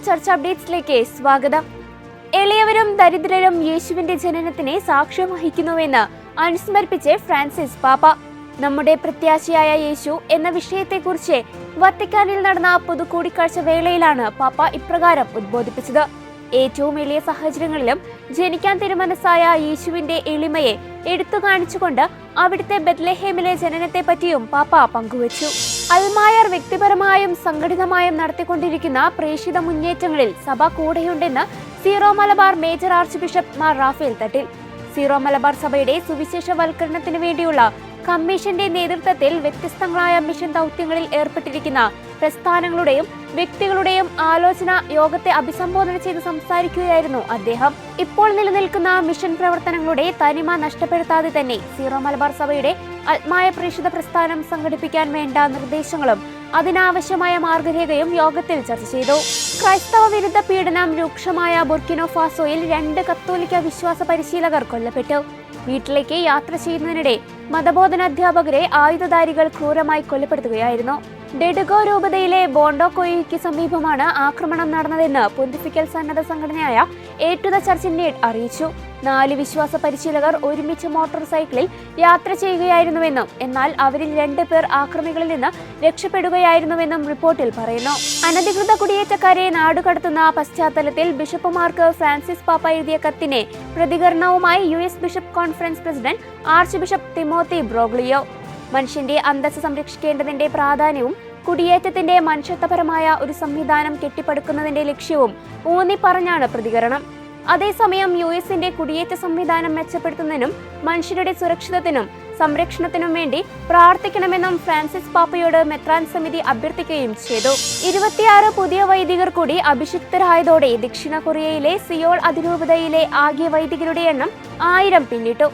ചർച്ച അപ്ഡേറ്റ്സിലേക്ക് സ്വാഗതം. എളിയവരും ദരിദ്രരും യേശുവിന്റെ ജനനത്തിന് സാക്ഷ്യം വഹിക്കുന്നുവെന്ന് അനുസ്മരിപ്പിച്ച് ഫ്രാൻസിസ് പാപ്പ. നമ്മുടെ പ്രത്യാശയായ യേശു എന്ന വിഷയത്തെക്കുറിച്ച് വത്തിക്കാനിൽ നടന്ന പൊതുകൂടിക്കാഴ്ച വേളയിലാണ് പാപ്പ ഇപ്രകാരം ഉദ്ബോധിപ്പിച്ചത്. ഏറ്റവും എളിയ സാഹചര്യങ്ങളിലും ജനിക്കാൻ തിരുമനസ്സായ യേശുവിന്റെ എളിമയെ എടുത്തു കാണിച്ചുകൊണ്ട് അവിടുത്തെ ബെത്ലഹേമിലെ ജനനത്തെ പറ്റിയും പാപ്പ പങ്കുവച്ചു. അൽമായർ വ്യക്തിപരമായും സംഘടിതമായും നടത്തിക്കൊണ്ടിരിക്കുന്ന പ്രേക്ഷിത മുന്നേറ്റങ്ങളിൽ സഭ കൂടെയുണ്ടെന്ന് Syro Malabar major archbishop Mar Raphael Thattil. Syro Malabar സഭയുടെ സുവിശേഷവൽക്കരണത്തിനു വേണ്ടിയുള്ള കമ്മീഷന്റെ നേതൃത്വത്തിൽ വ്യത്യസ്തങ്ങളായ മിഷൻ ദൗത്യങ്ങളിൽ ഏർപ്പെട്ടിരിക്കുന്ന പ്രസ്ഥാനങ്ങളുടെയും വ്യക്തികളുടെയും ആലോചന യോഗത്തെ അഭിസംബോധന ചെയ്ത് സംസാരിക്കുകയായിരുന്നു അദ്ദേഹം. ഇപ്പോൾ നിലനിൽക്കുന്ന മിഷൻ പ്രവർത്തനങ്ങളുടെ തനിമ നഷ്ടപ്പെടുത്താതെ തന്നെ സീറോ മലബാർ സഭയുടെ ആത്മായ പ്രേക്ഷിത പ്രസ്ഥാനം സംഘടിപ്പിക്കാൻ വേണ്ട നിർദ്ദേശങ്ങളും അതിനാവശ്യമായ മാർഗരേഖയും യോഗത്തിൽ ചർച്ച ചെയ്തു. ക്രൈസ്തവ വിരുദ്ധ പീഡനം രൂക്ഷമായ ബുർക്കിനോ ഫാസോയിൽ 2 കത്തോലിക്ക വിശ്വാസ പരിശീലകർ കൊല്ലപ്പെട്ടു. വീട്ടിലേക്ക് യാത്ര ചെയ്യുന്നതിനിടെ മതബോധനാധ്യാപകരെ ആയുധധാരികൾ ക്രൂരമായി കൊലപ്പെടുത്തുകയായിരുന്നു. ഡെഡുഗോ രൂപതയിലെ ബോണ്ടോക്കോയിക്ക് സമീപമാണ് ആക്രമണം നടന്നതെന്ന് പൊന്തിഫിക്കൽ സന്നദ്ധ സംഘടനയായ aid to the church India അറിയിച്ചു. 4 വിശ്വാസ പരിശീലകർ ഒരുമിച്ച് മോട്ടോർ സൈക്കിളിൽ യാത്ര ചെയ്യുകയായിരുന്നുവെന്നും എന്നാൽ അവരിൽ 2 പേർ ആക്രമികളിൽ നിന്ന് രക്ഷപ്പെടുകയായിരുന്നുവെന്നും റിപ്പോർട്ടിൽ പറയുന്നു. അനധികൃത കുടിയേറ്റക്കാരെ നാടുകടത്തുന്ന പശ്ചാത്തലത്തിൽ ബിഷപ്പുമാർക്ക് ഫ്രാൻസിസ് പാപ്പ എഴുതിയ കത്തിന് പ്രതികരണവുമായി US bishop conference president archbishop Timothy Broglio. മനുഷ്യന്റെ അന്തസ്സ് സംരക്ഷിക്കേണ്ടതിന്റെ പ്രാധാന്യവും കുടിയേറ്റത്തിന്റെ മനുഷ്യത്വപരമായ ഒരു സംവിധാനം കെട്ടിപ്പടുക്കുന്നതിന്റെ ലക്ഷ്യവും ഊന്നി പറഞ്ഞാണ് പ്രതികരണം. അതേസമയം US കുടിയേറ്റ സംവിധാനം മെച്ചപ്പെടുത്തുന്നതിനും മനുഷ്യരുടെ സുരക്ഷിതത്തിനും സംരക്ഷണത്തിനും വേണ്ടി പ്രാർത്ഥിക്കണമെന്നും ഫ്രാൻസിസ് പാപ്പയോട് മെത്രാൻ സമിതി അഭ്യർത്ഥിക്കുകയും ചെയ്തു. 26 പുതിയ വൈദികർ കൂടി അഭിഷിക്തരായതോടെ ദക്ഷിണ കൊറിയയിലെ സിയോൾ അതിരൂപതയിലെ ആകെ വൈദികരുടെ എണ്ണം 1000 പിന്നിട്ടു.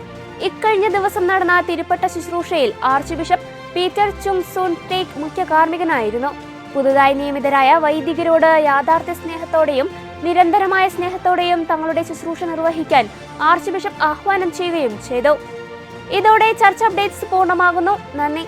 ഇക്കഴിഞ്ഞ ദിവസം നടന്ന തിരുപ്പട്ട ശുശ്രൂഷയിൽ arch bishop Peter Chung soon take മുഖ്യ കാർമ്മികനായിരുന്നു. പുതുതായി നിയമിതരായ വൈദികരോട് യാഥാർത്ഥ്യ സ്നേഹത്തോടെയും നിരന്തരമായ സ്നേഹത്തോടെയും തങ്ങളുടെ ശുശ്രൂഷ നിർവഹിക്കാൻ ആർച്ച് ബിഷപ്പ് ആഹ്വാനം ചെയ്യുകയും ചെയ്തു. ഇതോടെ ചർച്ച അപ്ഡേറ്റ്സ് പൂർണ്ണമാകുന്നു. നന്ദി.